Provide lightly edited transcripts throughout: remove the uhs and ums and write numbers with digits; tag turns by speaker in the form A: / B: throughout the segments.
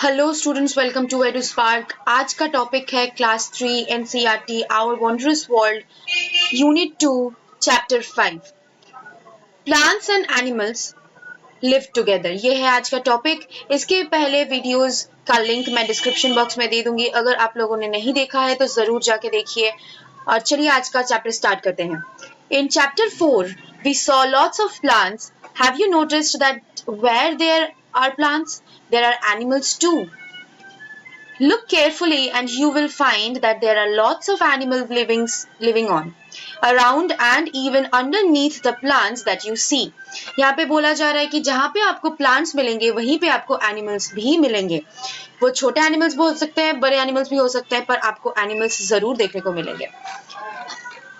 A: Hello students, welcome to Edu Spark. आज का topic है class 3 NCERT our wondrous world unit 2 chapter 5 plants and animals live together. ये है आज का टॉपिक। इसके पहले वीडियोस का लिंक मैं डिस्क्रिप्शन बॉक्स में दे दूंगी। अगर आप लोगों ने नहीं देखा है तो जरूर जाके देखिए। और चलिए आज का चैप्टर स्टार्ट करते हैं। In chapter 4 we saw lots of plants. Have you noticed that where there are plants there are animals too? Look carefully and you will find that there are lots of animals living on, around and even underneath the plants that you see. यहाँ पे बोला जा रहा है कि जहाँ पे आपको plants मिलेंगे वहीं पे आपको animals भी मिलेंगे। वो छोटे animals भी हो सकते हैं, बड़े animals भी हो सकते हैं, पर आपको animals जरूर देखने को मिलेंगे।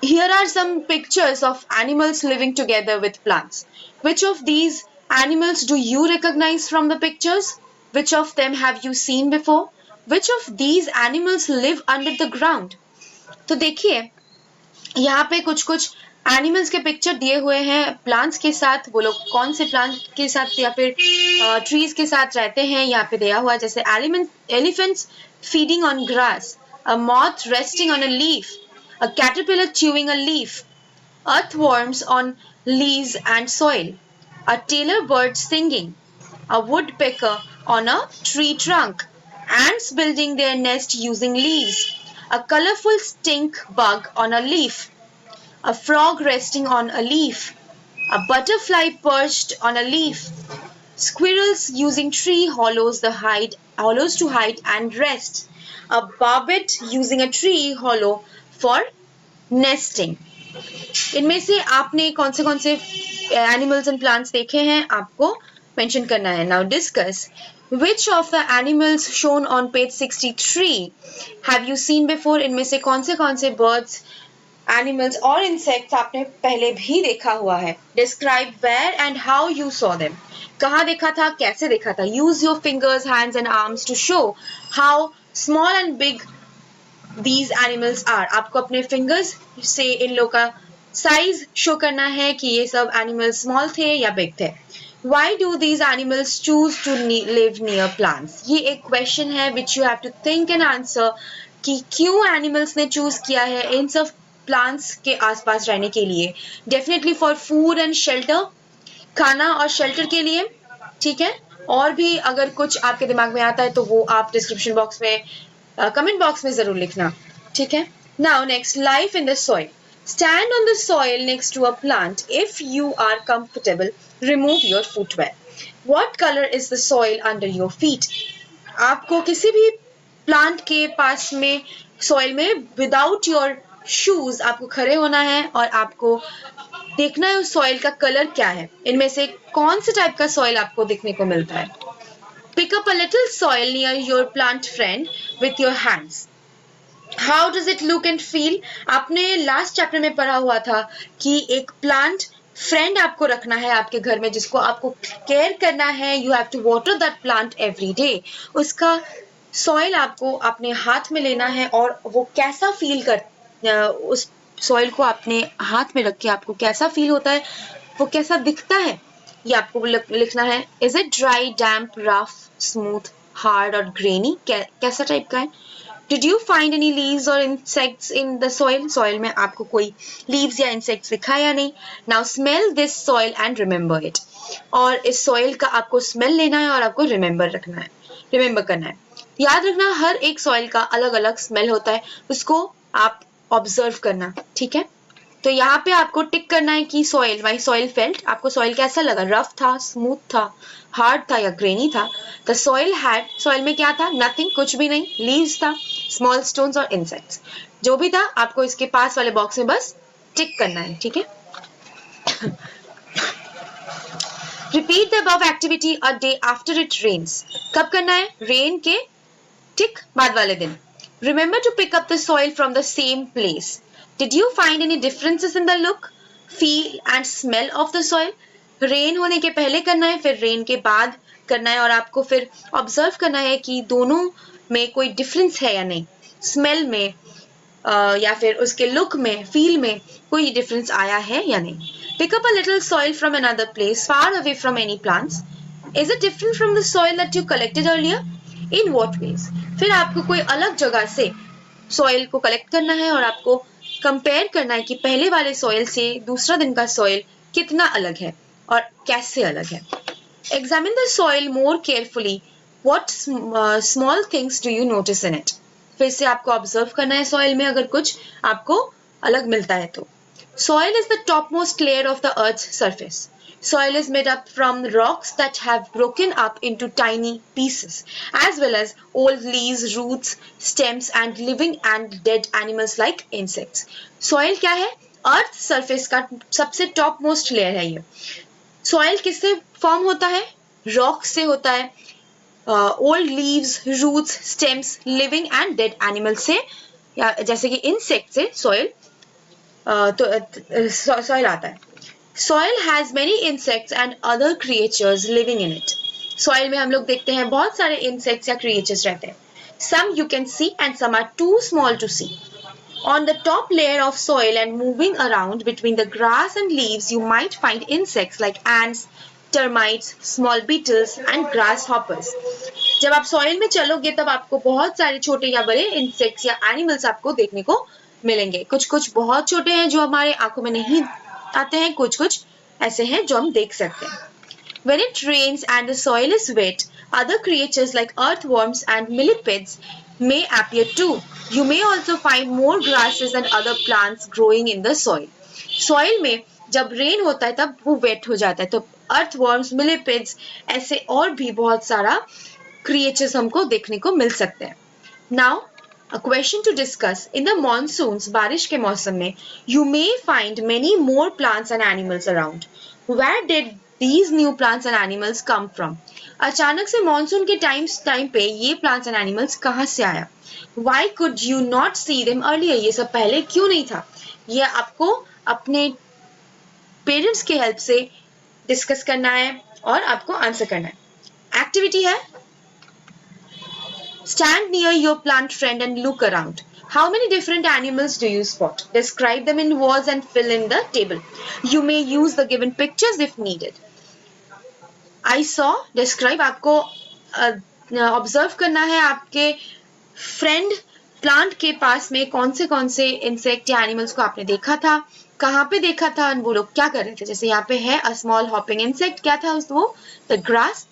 A: Here are some pictures of animals living together with plants. Which of these animals do you recognize from the pictures? Which of them have you seen before? Which of these animals live under the ground? तो देखिए यहाँ पे कुछ animals के picture दिए हुए हैं plants के साथ। वो लोग कौन से प्लांट के साथ या फिर ट्रीज के साथ रहते हैं यहाँ पे दिया हुआ है। जैसे elephants feeding on grass, a moth resting on a leaf, a caterpillar chewing a leaf, earthworms on leaves and soil, a tailor bird singing, a woodpecker on a tree trunk, ants building their nest using leaves, a colorful stink bug on a leaf, a frog resting on a leaf, a butterfly perched on a leaf, squirrels using tree hollows to hide and rest, a barbet using a tree hollow for nesting. इनमें से आपने कौन से animals and plants देखे हैं आपको mention करना है। Now discuss which of the animals shown on page 63 have you seen before? इनमें से कौन से बर्ड्स एनिमल्स और इंसेक्ट्स आपने पहले भी देखा हुआ है। Describe where and how you saw them. कहाँ देखा था, कैसे देखा था। Use your fingers, hands and arms to show how small and big these animals are. आपको अपने fingers से इन लोग का साइज शो करना है कि ये सब एनिमल्स स्मॉल थे या बिग थे। Why do these animals choose to live near plants? ये एक क्वेश्चन है which you have to think and answer कि क्यों एनिमल्स ने चूज किया है इन सब प्लांट्स के आसपास रहने के लिए। Definitely for food and shelter, खाना और शेल्टर के लिए, ठीक है। और भी अगर कुछ आपके दिमाग में आता है तो वो आप डिस्क्रिप्शन बॉक्स में कमेंट बॉक्स में जरूर लिखना, ठीक है। Now next, life in the soil. Stand on the soil next to a plant if you are comfortable, remove your footwear. What colour is the soil under your feet? आपको किसी भी plant के पास में सॉइल में without your shoes आपको खड़े होना है और आपको देखना है उस सॉइल का कलर क्या है। इनमें से कौन से टाइप का सॉइल आपको देखने को मिलता है। Pick up a little soil near your plant friend with your hands. How does it look and feel? आपने लास्ट चैप्टर में पढ़ा हुआ था कि एक प्लांट फ्रेंड आपको रखना है आपके घर में जिसको आपको केयर करना है। You have to water that plant every day. उसका सॉइल आपको अपने हाथ में लेना है और वो कैसा फील उस सॉइल को अपने हाथ में रख के आपको कैसा फील होता है, वो कैसा दिखता है, ये आपको लिखना है। Is it dry, damp, rough, smooth, hard और ग्रेनी? कैसा टाइप का है। Did you find any leaves और insects in the soil? Soil में आपको कोई लीव्स या इंसेक्ट्स दिखा या नहीं। Now smell this soil and remember it. और इस सॉइल का आपको स्मेल लेना है और आपको रिमेंबर करना है। याद रखना हर एक सॉइल का अलग अलग स्मेल होता है, उसको आप ऑब्जर्व करना, ठीक है। तो यहाँ पे आपको टिक करना है कि सॉइल, माई सॉइल फेल्ट, आपको सॉइल कैसा लगा, रफ था, स्मूथ था, हार्ड था या ग्रेनी था। द सॉइल हैड, सॉइल में क्या था, नथिंग, कुछ भी नहीं, लीव्स था, स्मॉल स्टोन्स और इंसेक्ट्स, जो भी था आपको इसके पास वाले बॉक्स में बस टिक करना है, ठीक है। Repeat the above activity a day after it rains. कब करना है, रेन के ठीक बाद वाले दिन। Remember to pick up the soil from the same place. Did you find any differences in the look, feel and smell of the soil? Rain होने के पहले करना है, फिर रेन के बाद करना है और आपको फिर ऑब्जर्व करना है कि दोनों में कोई डिफरेंस है या नहीं, स्मेल में या फिर उसके लुक में, फील में कोई डिफरेंस आया है या नहीं। Pick up a little soil from another place far away from any plants. Is it different from the soil that you collected earlier? In what veg? फिर आपको कोई अलग जगह से सॉइल को कलेक्ट करना है और आपको कंपेयर करना है कि पहले वाले सॉइल से दूसरा दिन का सॉइल कितना अलग है और कैसे अलग है. Examine the soil more carefully. What small things do you notice in it? फिर से आपको ऑब्जर्व करना है सॉइल में अगर कुछ आपको अलग मिलता है तो. Soil is the topmost layer of the earth's surface. Soil is made up from rocks that have broken up into tiny pieces, as well as old leaves, roots, stems, and living and dead animals like insects. Soil क्या है? Earth surface का सबसे top most layer है ये. Soil किससे form होता है? Rock से होता है, old leaves, roots, stems, living and dead animal से, या जैसे कि इंसेक्ट से सॉइल सॉइल आता है. Soil has many insects and other creatures living in it. Soil में हम लोग देखते हैं बहुत सारे इंसेक्ट्स या क्रिएचर्स रहते हैं. Some you can see and some are too small to see. On the top layer of soil and moving around between the grass and leaves, you might find insects like ants, termites, small beetles and grasshoppers. जब आप soil में चलोगे तब आपको बहुत सारे छोटे या बड़े इंसेक्ट्स या एनिमल्स आपको देखने को मिलेंगे. कुछ कुछ बहुत छोटे हैं जो हमारे आंखों में नहीं आते हैं, कुछ कुछ ऐसे हैं जो हम देख सकते हैं. When it rains and the soil is wet, other creatures like earthworms and millipedes may appear too. You may also find more grasses and other plants growing in the soil. Soil में जब rain होता है तब वो wait हो जाता है, तो earthworms, millipedes ऐसे और भी बहुत सारा creatures हमको देखने को मिल सकते हैं. Now, a question to discuss. In the monsoons, बारिश के मौसम में, you may find many more plants and animals around. Where did these new plants and animals come from? अचानक से मॉनसून के टाइम पे ये प्लांट्स एंड एनिमल्स कहाँ से आया? Why could you not see them earlier? ये सब पहले क्यों नहीं था? ये आपको अपने पेरेंट्स के हेल्प से डिस्कस करना है और आपको आंसर करना है. एक्टिविटी है, stand near your plant friend and look around. How many different animals do you spot? Describe them in words and fill in the table. You may use the given pictures if needed. I saw, describe, आपको observe करना है आपके friend plant के पास में कौन से insect या animals को आपने देखा था, कहाँ पे देखा था, वो लोग क्या कर रहे थे. जैसे यहाँ पे है अ स्मॉल हॉपिंग इंसेक्ट, क्या था वो? The grass.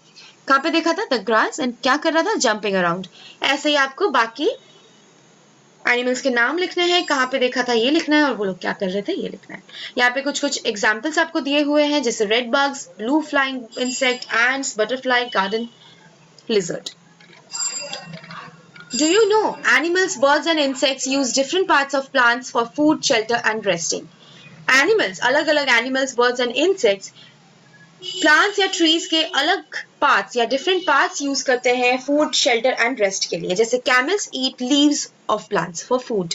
A: कहाँ पे देखा था? The grass. एंड क्या कर रहा था? Jumping around. ऐसे ही आपको बाकी एनिमल्स के नाम लिखने हैं, कहाँ पे देखा था ये लिखना है और वो लोग क्या कर रहे थे ये लिखना है. यहाँ पे कुछ कुछ एग्जाम्पल्स आपको दिए हुए हैं, जैसे red bugs, blue flying insect, ends, butterfly, garden lizard. Do you know animals, birds and insects use different parts of plants for food, shelter and resting? Animals, अलग-अलग animals, birds and insects plants या trees के अलग parts या different parts use करते हैं food, shelter and rest के लिए. जैसे camels eat leaves of plants for food.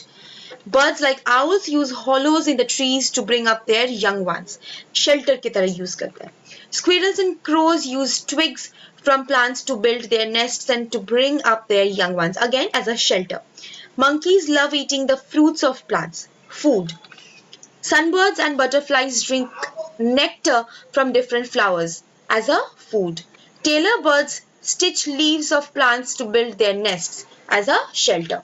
A: Birds like owls use hollows in the trees to bring up their young ones. Shelter की तरह यूज करते हैं. Squirrels and crows use twigs from plants to build their nests and to bring up their young ones, again as a shelter. Monkeys love eating the fruits of plants, food. Sunbirds and butterflies drink nectar from different flowers as a food. Tailor birds stitch leaves of plants to build their nests as a shelter.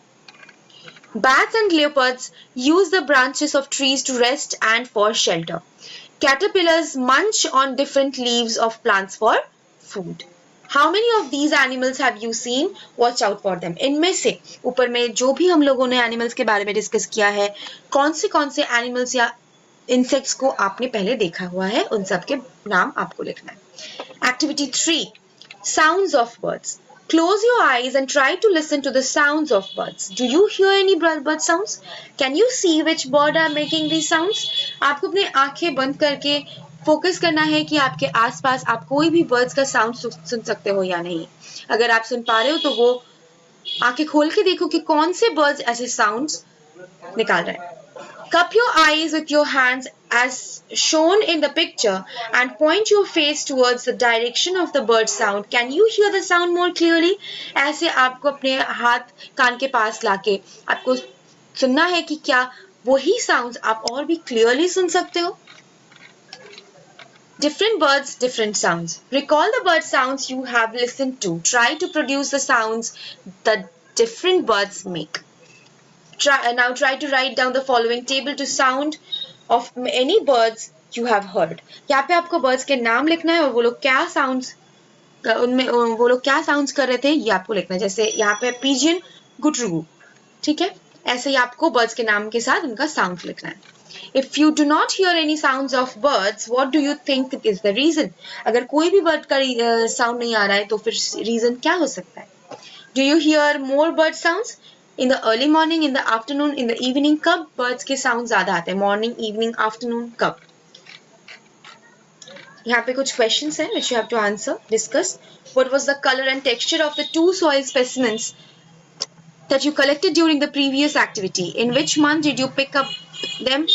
A: Bats and leopards use the branches of trees to rest and for shelter. Caterpillars munch on different leaves of plants for food. How many of these animals have you seen? Watch out for them. इनमें से ऊपर में जो भी हम लोगों ने animals के बारे में डिस्कस किया है, कौन से एनिमल्स या इंसेक्ट्स को आपने पहले देखा हुआ है, उन सब के नाम आपको लिखना है. Activity 3. Sounds of birds. Close your eyes and try to listen to the sounds of birds. Do you hear any bird sounds? Can you see which bird are making these sounds? आपको अपने आंखें बंद करके focus करना है कि आपके आसपास आप कोई भी बर्ड्स का साउंड सुन सकते हो या नहीं. अगर आप सुन पा रहे हो तो वो आंखें खोल के देखो कि कौन से बर्ड्स ऐसे साउंड्स निकाल रहे हैं. Cup your eyes with your hands as shown in the picture and point your face towards the direction of the bird sound. Can you hear the sound more clearly? ऐसे आपको अपने हाथ कान के पास लाके आपको सुनना है कि क्या वही साउंड्स आप और भी क्लियरली सुन सकते हो. Different birds, different sounds. Recall the bird sounds you have listened to. Try to produce the sounds that different birds make. Try to write down the following table to sound of any birds you have heard. यहाँ पे आपको birds के नाम लिखना है और वो लोग क्या sounds उनमें वो लोग क्या sounds कर रहे थे ये आपको लिखना है. जैसे यहाँ पे pigeon, गुटरुगु, ठीक है. ऐसे ही आपको birds के नाम के साथ उनका sound लिखना है. If you do not hear any sounds of birds, what do you think is the reason? अगर कोई भी bird का sound नहीं आ रहा है तो फिर reason क्या हो सकता है? Do you hear more bird sounds? In the early morning, in the afternoon, in the evening, कब birds के sounds ज़्यादा आते हैं? Morning, evening, afternoon, कब? यहाँ पे कुछ questions हैं which you have to answer, discuss. What was the color and texture of the 2 soil specimens that you collected during the previous activity? In which month did you pick up them?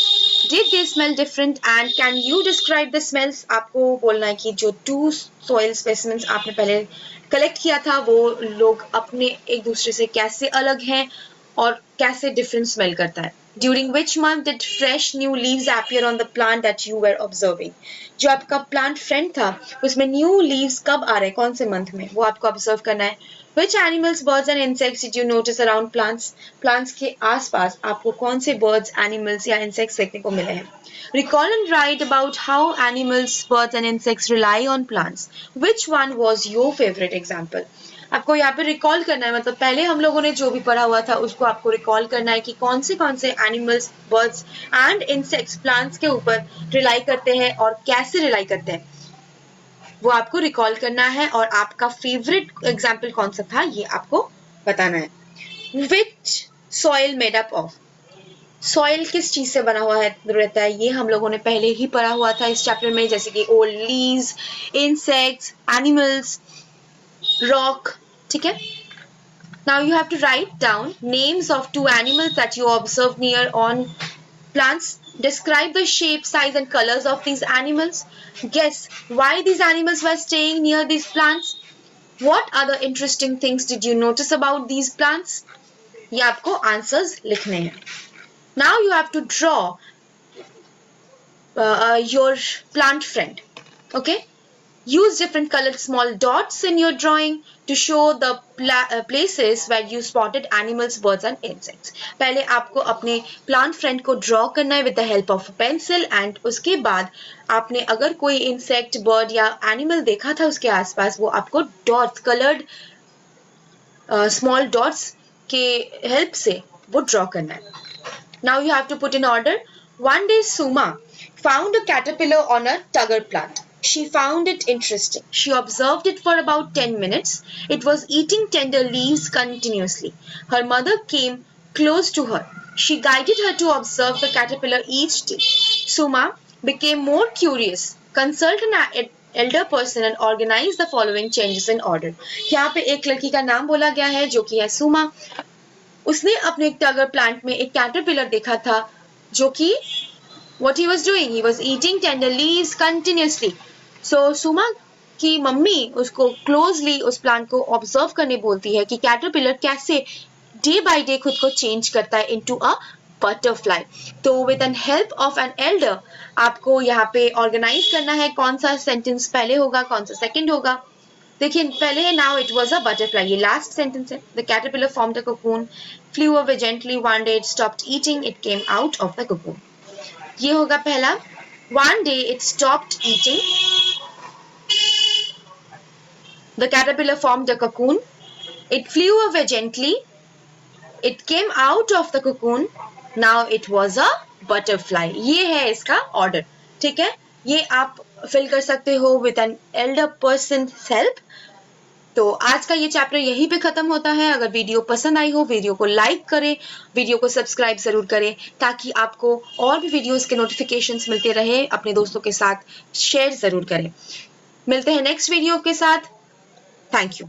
A: Did they smell different? And can you describe the smells? आपको बोलना है कि जो 2 soil specimens आपने पहले collect किया था वो लोग अपने एक दूसरे से कैसे अलग हैं और कैसे different smell करता है. During which month did fresh new leaves appear on the plant that you were observing? जो आपका plant friend था उसमें new leaves कब आ रहे हैं, कौन से month में, वो आपको observe करना है. Which animals, birds and insects did you notice around plants? Plants के आसपास आपको कौन से birds, animals या insects देखने को मिले हैं? Recall and write about how animals, birds and insects rely on plants. Which one was your favorite example? आपको यहाँ पे recall करना है, मतलब पहले हम लोगों ने जो भी पढ़ा हुआ था उसको आपको recall करना है कि कौन से animals, birds and insects plants के ऊपर rely करते हैं और कैसे rely करते हैं वो आपको रिकॉल करना है और आपका फेवरेट एग्जाम्पल कौन सा था ये आपको बताना है. Which soil made up of? Soil किस चीज से बना हुआ है रहता है ये हम लोगों ने पहले ही पढ़ा हुआ था इस चैप्टर में, जैसे कि old leaves, insects, animals, rock, ठीक है. Now you have to write down names of 2 animals that you observed near on plants. Describe the shape, size and colors of these animals. Guess why these animals were staying near these plants. What other interesting things did you notice about these plants? ये आपको answers लिखने हैं. Now you have to draw your plant friend. Okay? Use different colored small dots in your drawing to show the places where you spotted animals, birds and insects. पहले आपको अपने plant friend को draw करना है with the help of a pencil and उसके बाद आपने अगर कोई insect, bird या animal देखा था उसके आसपास वो आपको dots, colored small dots के help से वो draw करना है. Now you have to put in order. One day Suma found a caterpillar on a tugger plant. She found it interesting. She observed it for about 10 minutes. It was eating tender leaves continuously. Her mother came close to her. She guided her to observe the caterpillar each day. Suma became more curious. Consult an elder person and organize the following changes in order. यहाँ पे एक लड़की का नाम बोला गया है जो कि है सुमा. उसने अपने एक टगर प्लांट में एक कैटरपिलर देखा था जो कि what he was doing, he was eating tender leaves continuously. So सुमा की मम्मी उसको क्लोजली उस प्लांट को ऑब्जर्व करने बोलती है कि कैटरपिलर कैसे डे बाय डे खुद को चेंज करता है इनटू अ बटरफ्लाई. तो with an help of an elder आपको यहाँ पे ऑर्गेनाइज करना है कौन सा सेंटेंस पहले होगा कौन सा सेकंड होगा. देखिए पहले है now it was a butterfly, ये लास्ट सेंटेंस है. The caterpillar formed a cocoon, flew away gently, one day it stopped eating, it came out of the cocoon. ये होगा पहला. One day it stopped eating, the caterpillar formed a cocoon, it flew away gently, it came out of the cocoon, now it was a butterfly. ये है इसका order, ठीक है. ये आप फिल कर सकते हो with an elder person help. तो आज का ये चैप्टर यहीं पे खत्म होता है. अगर वीडियो पसंद आई हो वीडियो को लाइक करें, वीडियो को सब्सक्राइब जरूर करें ताकि आपको और भी वीडियोस के नोटिफिकेशंस मिलते रहे. अपने दोस्तों के साथ शेयर जरूर करें. मिलते हैं नेक्स्ट वीडियो के साथ. Thank you.